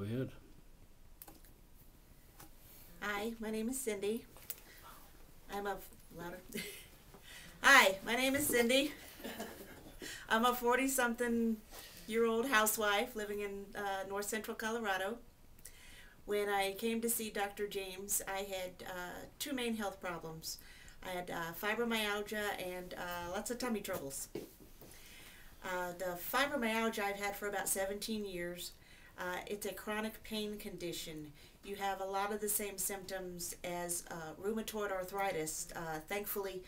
Go ahead. Hi, my name is Cindy. I'm a louder. Hi, my name is Cindy. I'm a 40-something-year-old housewife living in north central Colorado. When I came to see Dr. James, I had two main health problems. I had fibromyalgia and lots of tummy troubles. The fibromyalgia I've had for about 17 years. It's a chronic pain condition. You have a lot of the same symptoms as rheumatoid arthritis. Thankfully,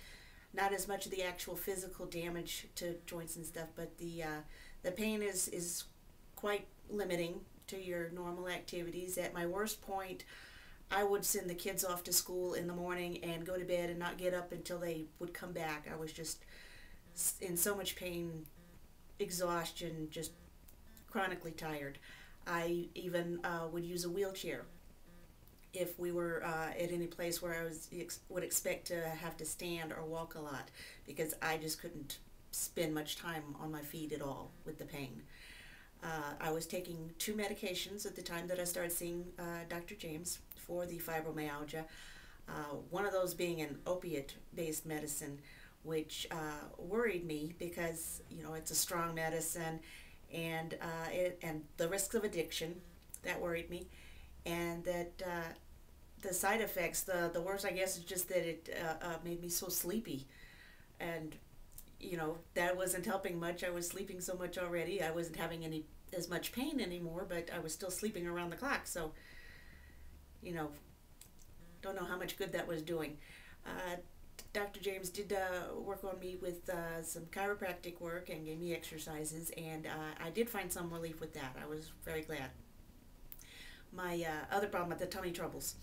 not as much of the actual physical damage to joints and stuff, but the pain is quite limiting to your normal activities. At my worst point, I would send the kids off to school in the morning and go to bed and not get up until they would come back. I was just in so much pain, exhaustion, just chronically tired. I even would use a wheelchair if we were at any place where would expect to have to stand or walk a lot, because I just couldn't spend much time on my feet at all with the pain. I was taking two medications at the time that I started seeing Dr. James for the fibromyalgia. One of those being an opiate-based medicine, which worried me because it's a strong medicine, and the risks of addiction, that worried me, and that the side effects, the worst I guess is just that it made me so sleepy, and that wasn't helping much. I was sleeping so much already. I wasn't having as much pain anymore, but I was still sleeping around the clock, so don't know how much good that was doing. Dr. James did work on me with some chiropractic work and gave me exercises, and I did find some relief with that. I was very glad. My other problem, the tummy troubles.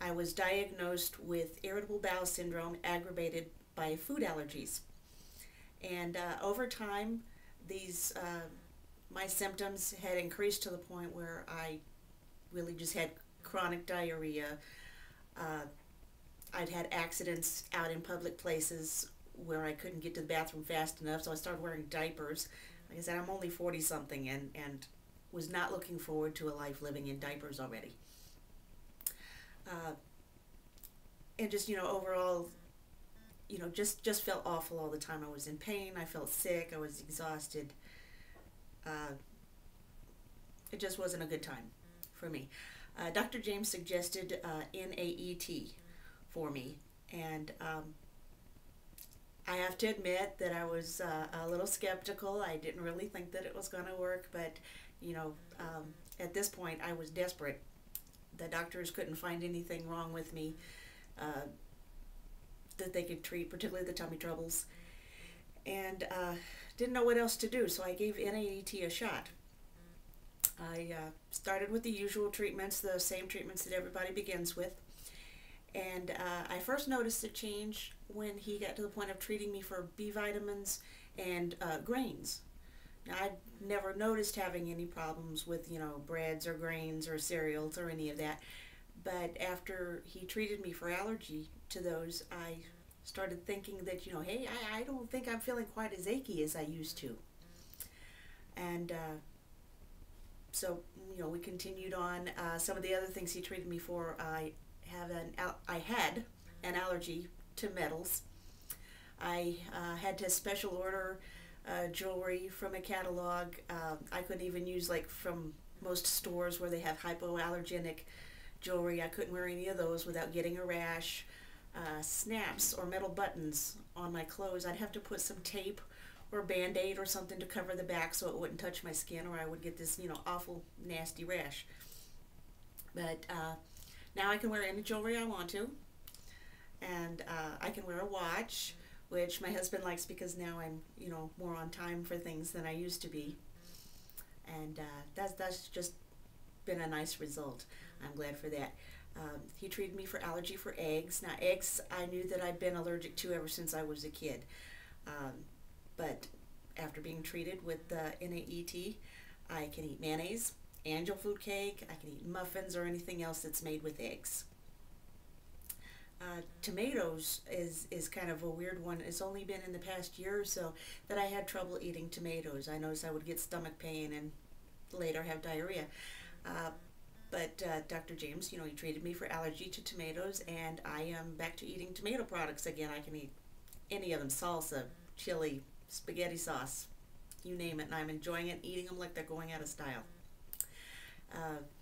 I was diagnosed with irritable bowel syndrome aggravated by food allergies. And over time, my symptoms had increased to the point where I really just had chronic diarrhea. I'd had accidents out in public places where I couldn't get to the bathroom fast enough, so I started wearing diapers. Like I said, I'm only 40-something and was not looking forward to a life living in diapers already. And just, overall, just felt awful all the time. I was in pain, I felt sick, I was exhausted. It just wasn't a good time for me. Dr. James suggested NAET for me, and I have to admit that I was a little skeptical. I didn't really think that it was going to work, but at this point I was desperate. The doctors couldn't find anything wrong with me that they could treat, particularly the tummy troubles, and didn't know what else to do, so I gave NAET a shot. I started with the usual treatments, the same treatments that everybody begins with, and I first noticed a change when he got to the point of treating me for B vitamins and grains. Now, I'd never noticed having any problems with, breads or grains or cereals or any of that. But after he treated me for allergy to those, I started thinking that, hey, I don't think I'm feeling quite as achy as I used to. And so, we continued on. Some of the other things he treated me for, I had an allergy to metals. I had to special order jewelry from a catalog. I couldn't even use, from most stores where they have hypoallergenic jewelry. I couldn't wear any of those without getting a rash. Snaps or metal buttons on my clothes, I'd have to put some tape or Band-Aid or something to cover the back so it wouldn't touch my skin, or I would get this, awful, nasty rash. But now I can wear any jewelry I want to, and I can wear a watch, which my husband likes because now I'm, more on time for things than I used to be. And that's just been a nice result. I'm glad for that. He treated me for allergy for eggs. Now, eggs I knew that I'd been allergic to ever since I was a kid. But after being treated with NAET, I can eat mayonnaise, angel food cake, I can eat muffins or anything else that's made with eggs. Tomatoes is kind of a weird one. It's only been in the past year or so that I had trouble eating tomatoes. I noticed I would get stomach pain and later have diarrhea. But Dr. James, he treated me for allergy to tomatoes, and I am back to eating tomato products again. I can eat any of them, salsa, chili, spaghetti sauce, you name it, and I'm enjoying it, eating them like they're going out of style.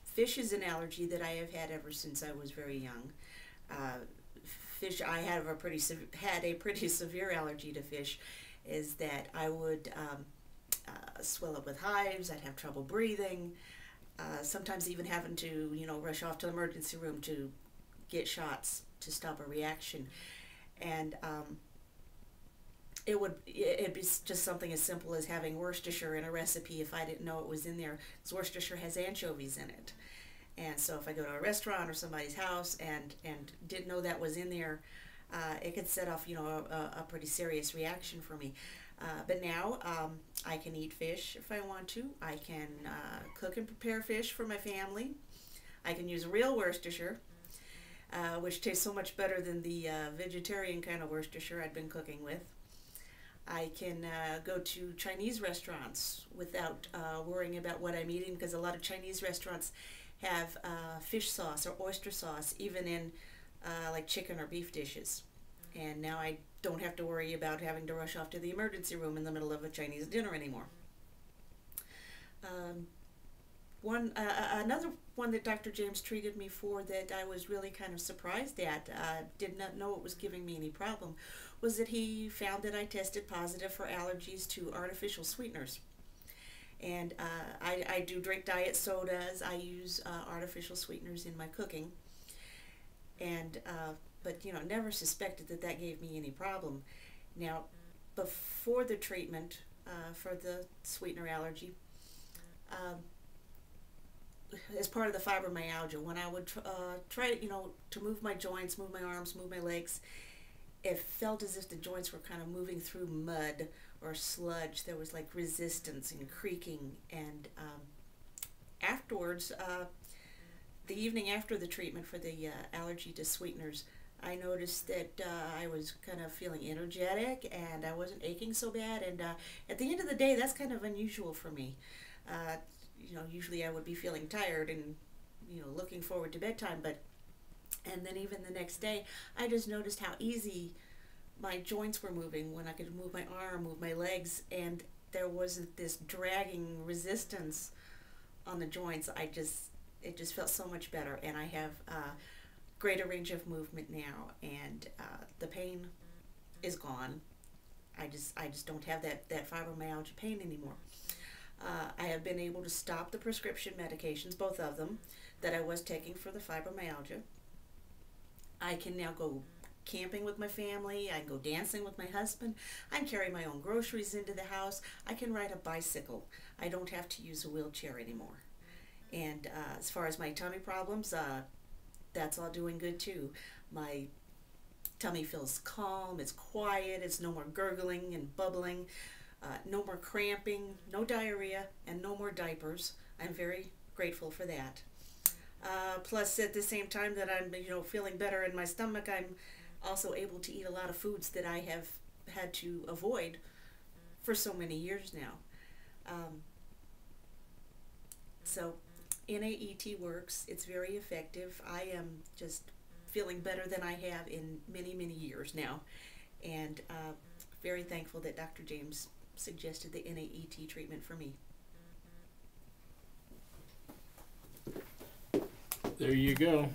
Fish is an allergy that I have had ever since I was very young. Fish, I have had a pretty severe allergy to fish, is that I would swell up with hives, I'd have trouble breathing, sometimes even having to, rush off to the emergency room to get shots to stop a reaction. And it'd be just something as simple as having Worcestershire in a recipe if I didn't know it was in there, because Worcestershire has anchovies in it. And so if I go to a restaurant or somebody's house and didn't know that was in there, it could set off, a pretty serious reaction for me. But now I can eat fish if I want to. I can cook and prepare fish for my family. I can use real Worcestershire, which tastes so much better than the vegetarian kind of Worcestershire I'd been cooking with. I can go to Chinese restaurants without worrying about what I'm eating, because a lot of Chinese restaurants have fish sauce or oyster sauce even in like chicken or beef dishes. And now I don't have to worry about having to rush off to the emergency room in the middle of a Chinese dinner anymore. Another one that Dr. James treated me for that I was really kind of surprised at, did not know it was giving me any problem, was that he found that I tested positive for allergies to artificial sweeteners. And I do drink diet sodas. I use artificial sweeteners in my cooking. And but never suspected that gave me any problem. Now, before the treatment for the sweetener allergy, as part of the fibromyalgia, when I would try to move my joints, move my arms, move my legs, it felt as if the joints were kind of moving through mud or sludge. There was like resistance and creaking. And afterwards, the evening after the treatment for the allergy to sweeteners, I noticed that I was kind of feeling energetic and I wasn't aching so bad. And at the end of the day, that's kind of unusual for me. Usually I would be feeling tired and, looking forward to bedtime, and then even the next day, I just noticed how easy my joints were moving when I could move my arm, move my legs, and there wasn't this dragging resistance on the joints. It just felt so much better, and I have greater range of movement now, and the pain is gone. I just don't have that fibromyalgia pain anymore. I have been able to stop the prescription medications, both of them, that I was taking for the fibromyalgia. I can now go camping with my family. I can go dancing with my husband. I can carry my own groceries into the house. I can ride a bicycle. I don't have to use a wheelchair anymore. And as far as my tummy problems, that's all doing good too. My tummy feels calm, it's quiet, it's no more gurgling and bubbling, no more cramping, no diarrhea, and no more diapers. I'm very grateful for that. Plus, at the same time that I'm, feeling better in my stomach, I'm also able to eat a lot of foods that I have had to avoid for so many years now. So, NAET works. It's very effective. I am just feeling better than I have in many, many years now. And very thankful that Dr. James suggested the NAET treatment for me. There you go.